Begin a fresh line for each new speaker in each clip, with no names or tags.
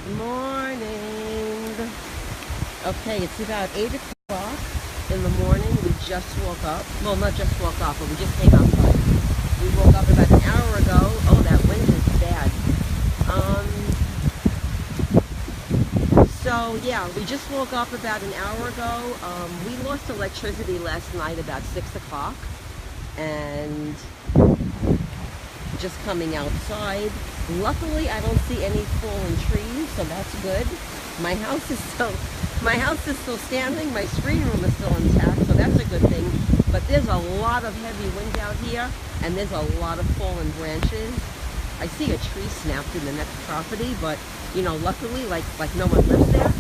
Good morning. Okay, it's about 8 o'clock in the morning. We just woke up. Well, not just woke up, but we just came outside. We woke up about an hour ago. Oh, that wind is bad. So yeah, we just woke up about an hour ago. We lost electricity last night about 6 o'clock. And just coming outside. Luckily, I don't see any fallen trees, so that's good. My house is still standing. My screen room is still intact, so that's a good thing. But there's a lot of heavy wind out here, and there's a lot of fallen branches. I see a tree snapped in the next property, but you know, luckily, like no one lives there.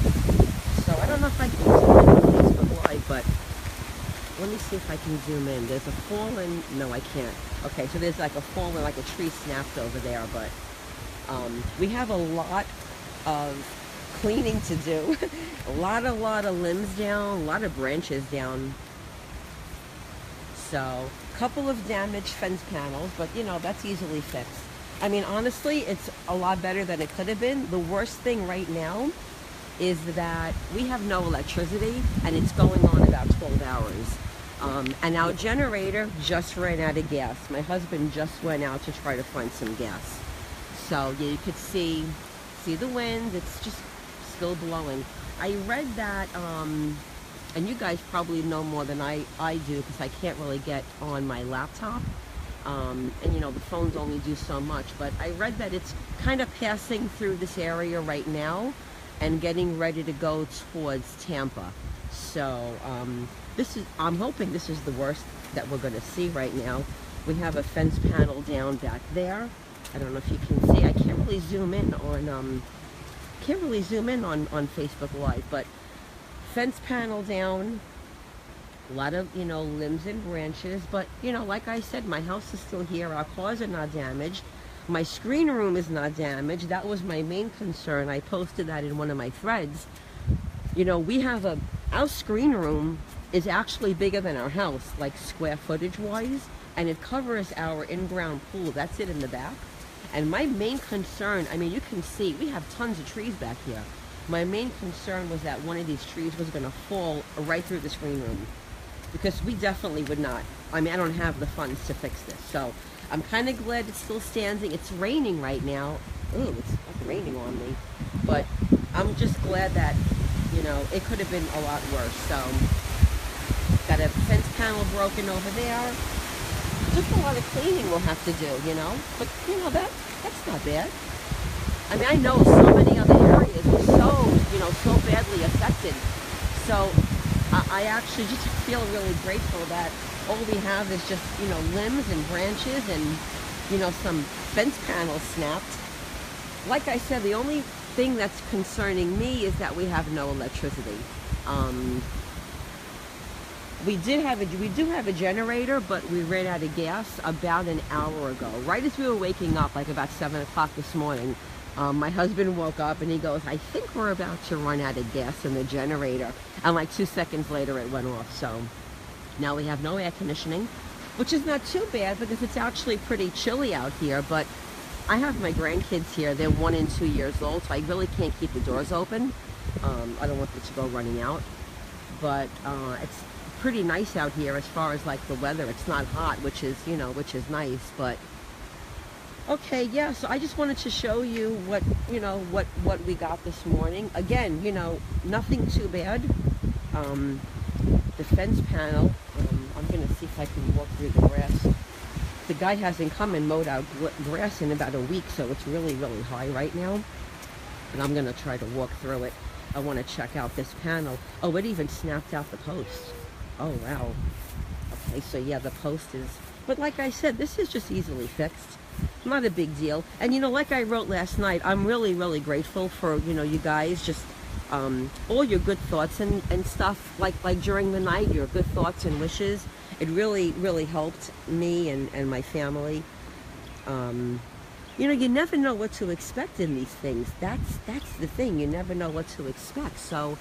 So I don't know if I can zoom in on Facebook Live, but let me see if I can zoom in. There's a fallen, no, I can't. Okay, so there's like a fallen, like a tree snapped over there, but we have a lot of cleaning to do. a lot of limbs down, a lot of branches down. So, a couple of damaged fence panels, but you know, that's easily fixed. I mean, honestly, it's a lot better than it could have been. The worst thing right now is that we have no electricity, and it's going on about 12 hours. And our generator just ran out of gas. My husband just went out to try to find some gas. So yeah, you could see the wind. It's just still blowing. I read that, and you guys probably know more than I do, because I can't really get on my laptop. And you know, the phones only do so much. But I read that it's kind of passing through this area right now and getting ready to go towards Tampa. So I'm hoping this is the worst that we're going to see right now. We have a fence panel down back there. I don't know if you can see. I can't really zoom in on Facebook Live, but fence panel down. A lot of, you know, limbs and branches, but you know, like I said, my house is still here. Our cars are not damaged. My screen room is not damaged. That was my main concern. I posted that in one of my threads. You know, we have our screen room is actually bigger than our house, like square footage wise, and it covers our in-ground pool. That's it in the back. And my main concern, I mean, you can see we have tons of trees back here. My main concern was that one of these trees was going to fall right through the screen room, because we definitely would not. I mean, I don't have the funds to fix this. So I'm kind of glad it's still standing. It's raining right now. Ooh, it's raining on me. But I'm just glad that, you know, it could have been a lot worse. So got a fence panel broken over there. Just a lot of cleaning we'll have to do, you know. But, you know, that's not bad. I mean, I know so many other areas were so badly affected. So I actually just feel really grateful that all we have is just, you know, limbs and branches and, you know, some fence panels snapped. Like I said, the only thing that's concerning me is that we have no electricity. We do have a generator, but we ran out of gas about an hour ago. Right as we were waking up, like about 7 o'clock this morning, my husband woke up and he goes, I think we're about to run out of gas in the generator. And like 2 seconds later, it went off. So now we have no air conditioning, which is not too bad because it's actually pretty chilly out here. But I have my grandkids here. They're 1 and 2 years old, so I really can't keep the doors open. I don't want them to go running out. But it's pretty nice out here as far as like the weather. It's not hot, which is nice. But okay, yeah, so I just wanted to show you what we got this morning. Again, you know, nothing too bad. The fence panel, I'm gonna see if I can walk through the grass. The guy hasn't come and mowed our grass in about a week, so it's really high right now. And I'm gonna try to walk through it. I want to check out this panel. Oh, it even snapped out the post. Oh wow. Okay, so yeah, the post is, but like I said, this is just easily fixed. Not a big deal. And you know, like I wrote last night, I'm really grateful for, you know, you guys just all your good thoughts and stuff, like during the night, your good thoughts and wishes. It really helped me and my family. You know, you never know what to expect in these things. That's the thing. You never know what to expect. So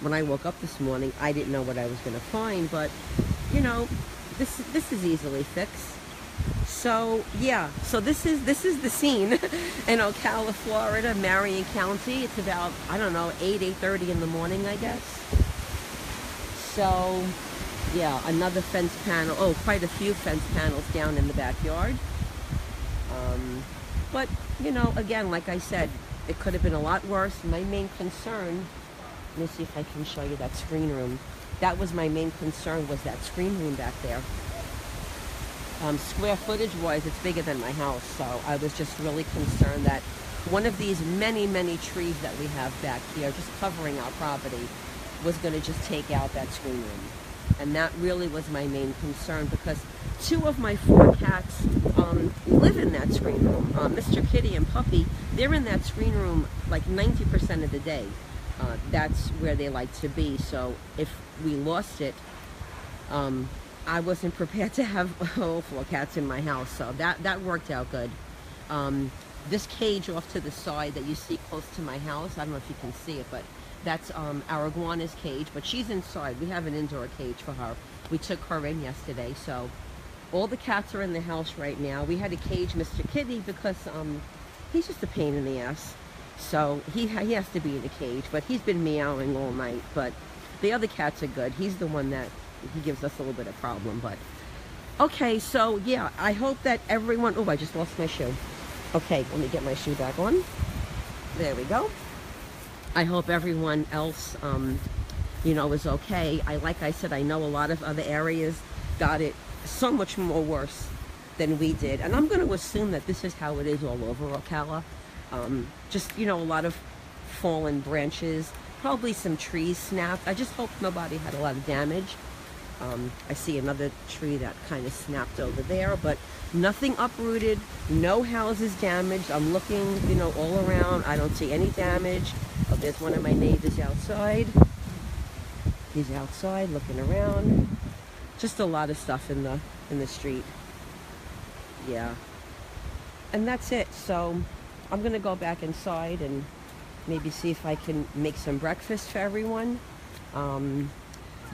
when I woke up this morning, I didn't know what I was going to find, but you know, this is easily fixed. So yeah, so this is the scene in Ocala, Florida, Marion County. It's about, I don't know, 8:30 in the morning, I guess. So yeah, another fence panel. Oh, quite a few fence panels down in the backyard. But you know, again, like I said, it could have been a lot worse. My main concern, let me see if I can show you that screen room. That was my main concern, was that screen room back there. Square footage wise, it's bigger than my house, so I was just really concerned that one of these many trees that we have back here just covering our property was going to just take out that screen room. And that really was my main concern, because 2 of my 4 cats live in that screen room. Mr. Kitty and Puppy, they're in that screen room like 90% of the day. That's where they like to be. So if we lost it, I wasn't prepared to have all 4 cats in my house, so that worked out good. This cage off to the side that you see close to my house, I don't know if you can see it, but that's our iguana's cage, but she's inside. We have an indoor cage for her. We took her in yesterday, so all the cats are in the house right now. We had to cage Mr. Kitty because he's just a pain in the ass. So he has to be in a cage, but he's been meowing all night. But the other cats are good. He's the one that he gives us a little bit of problem. But okay, so yeah, I hope that everyone, oh, I just lost my shoe. Okay, let me get my shoe back on. There we go. I hope everyone else, you know, is okay. Like I said, I know a lot of other areas got it so much more worse than we did. And I'm going to assume that this is how it is all over Ocala. Just, you know, a lot of fallen branches, probably some trees snapped. I just hope nobody had a lot of damage. I see another tree that kind of snapped over there, but nothing uprooted, no houses damaged. I'm looking, you know, all around. I don't see any damage. Oh, there's one of my neighbors outside. He's outside looking around. Just a lot of stuff in the street. Yeah. And that's it. So I'm going to go back inside and maybe see if I can make some breakfast for everyone.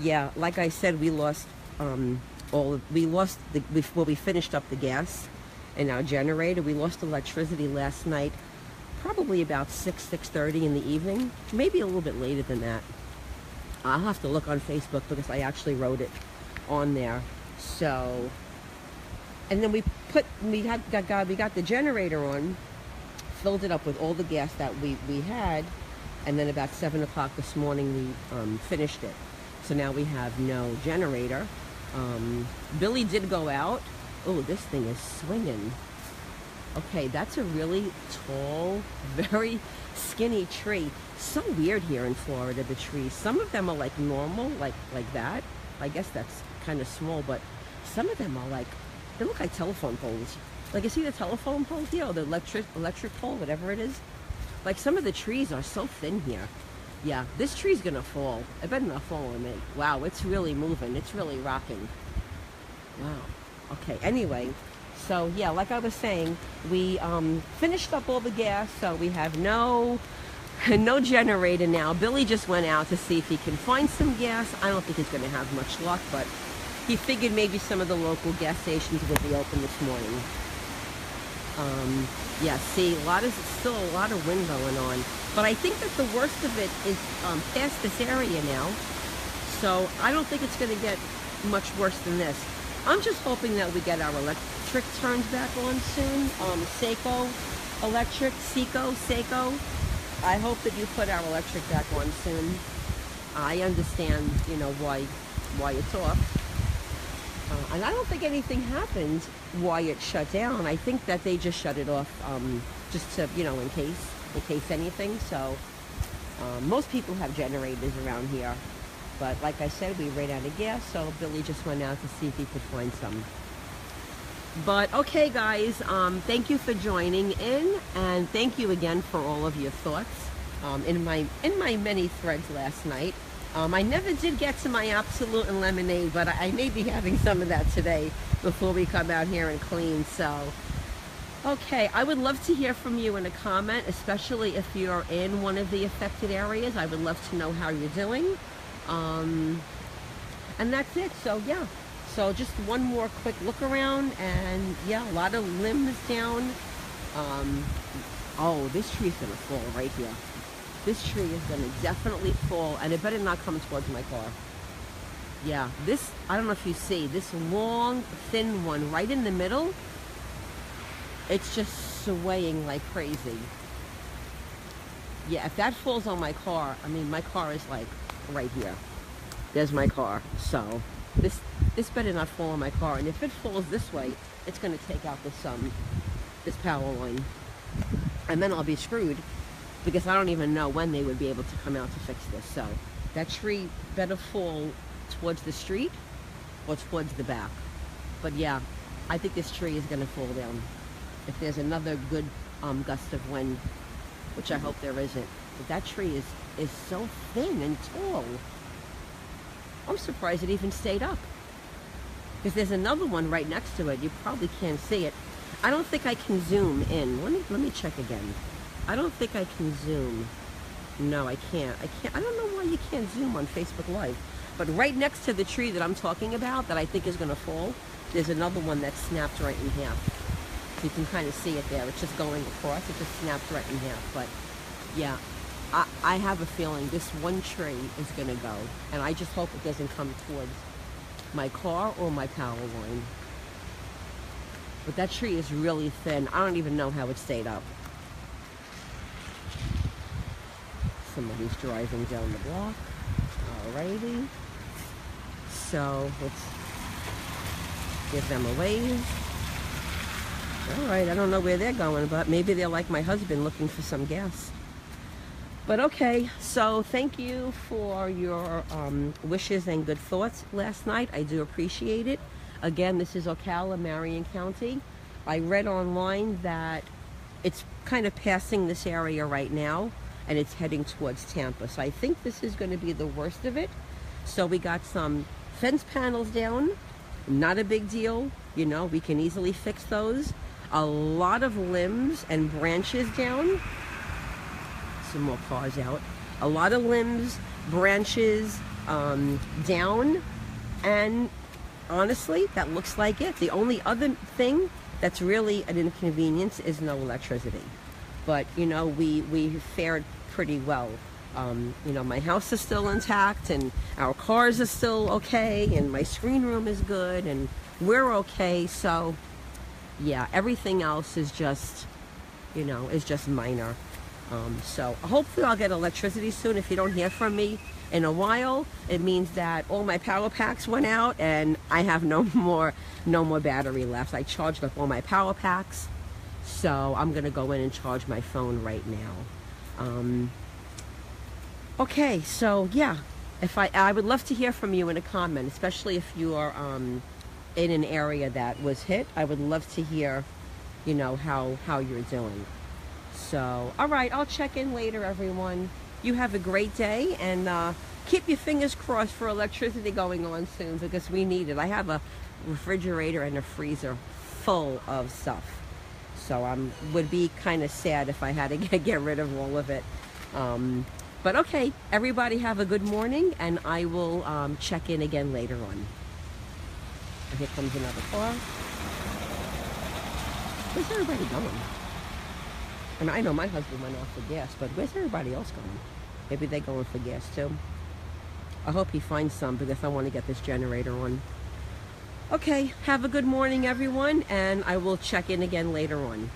Yeah, like I said, we lost we finished up the gas in our generator. We lost electricity last night, probably about 6:30 in the evening, maybe a little bit later than that. I'll have to look on Facebook because I actually wrote it on there. So, and then we got the generator on, filled it up with all the gas that we had, and then about 7 o'clock this morning we finished it. So now we have no generator. Billy did go out. Oh, this thing is swinging. Okay, that's a really tall, very skinny tree. So weird here in Florida, the trees. Some of them are like normal, like that. I guess that's kind of small, but some of them are like, they look like telephone poles. Like, you see the telephone pole here, or the electric pole, whatever it is? Like, some of the trees are so thin here. Yeah, this tree's gonna fall. It better not fall on me. Wow, it's really moving. It's really rocking. Wow. Okay, anyway, so yeah, like I was saying, we finished up all the gas, so we have no generator now. Billy just went out to see if he can find some gas. I don't think he's gonna have much luck, but he figured maybe some of the local gas stations would be open this morning. Yeah, see, still a lot of wind going on. But I think that the worst of it is past this area now. So I don't think it's going to get much worse than this. I'm just hoping that we get our electric turned back on soon. Seco Electric, Seco. I hope that you put our electric back on soon. I understand, you know, why it's off. And I don't think anything happened why it shut down. I think that they just shut it off just to, you know, in case anything. So most people have generators around here. But like I said, we ran out of gas, so Billy just went out to see if he could find some. But okay, guys, thank you for joining in, and thank you again for all of your thoughts in my many threads last night. I never did get to my absolute and lemonade, but I may be having some of that today before we come out here and clean. So, okay, I would love to hear from you in a comment, especially if you're in one of the affected areas. I would love to know how you're doing. And that's it. So, yeah. So just one more quick look around, and yeah, a lot of limbs down. Oh, this tree's gonna fall right here. This tree is gonna definitely fall, and it better not come towards my car. Yeah, this, I don't know if you see, this long, thin one right in the middle, it's just swaying like crazy. Yeah, if that falls on my car, I mean, my car is like right here. There's my car. So this better not fall on my car. And if it falls this way, it's going to take out this power line. And then I'll be screwed because I don't even know when they would be able to come out to fix this. So that tree better fall towards the street or towards the back. But yeah, I think this tree is going to fall down. If there's another good gust of wind, which I hope there isn't. But that tree is so thin and tall. I'm surprised it even stayed up. Because there's another one right next to it. You probably can't see it. I don't think I can zoom in. Let me check again. I don't think I can zoom. No, I can't. I don't know why you can't zoom on Facebook Live. But right next to the tree that I'm talking about, that I think is going to fall, there's another one that snapped right in half. You can kind of see it there. It's just going across. It just snapped right in half. But yeah, I have a feeling this one tree is going to go. And I just hope it doesn't come towards my car or my power line. But that tree is really thin. I don't even know how it stayed up. Somebody's driving down the block. Alrighty. So let's give them a wave. All right, I don't know where they're going, but maybe they're like my husband looking for some gas. But okay, so thank you for your wishes and good thoughts last night. I do appreciate it. Again, this is Ocala, Marion County. I read online that it's kind of passing this area right now, and it's heading towards Tampa. So I think this is going to be the worst of it. So we got some fence panels down. Not a big deal. You know, we can easily fix those. A lot of limbs and branches down. Some more cars out. A lot of limbs, branches down. And honestly, that looks like it. The only other thing that's really an inconvenience is no electricity. But, you know, we fared pretty well. You know, my house is still intact, and our cars are still okay, and my screen room is good, and we're okay. So yeah, everything else is just, you know, is just minor. So hopefully I'll get electricity soon. If you don't hear from me in a while, it means that all my power packs went out and I have no more battery left. I charged up all my power packs, so I'm gonna go in and charge my phone right now. Okay, so yeah, if I would love to hear from you in a comment, especially if you are in an area that was hit. I would love to hear, you know, how you're doing. So, all right, I'll check in later, everyone. You have a great day, and keep your fingers crossed for electricity going on soon, because we need it. I have a refrigerator and a freezer full of stuff, so I would be kind of sad if I had to get rid of all of it. But okay, everybody have a good morning, and I will check in again later on. Here comes another car. Where's everybody going? I mean, I know my husband went off for gas, but where's everybody else going? Maybe they're going for gas too. I hope he finds some, because I want to get this generator on. Okay, have a good morning, everyone, and I will check in again later on.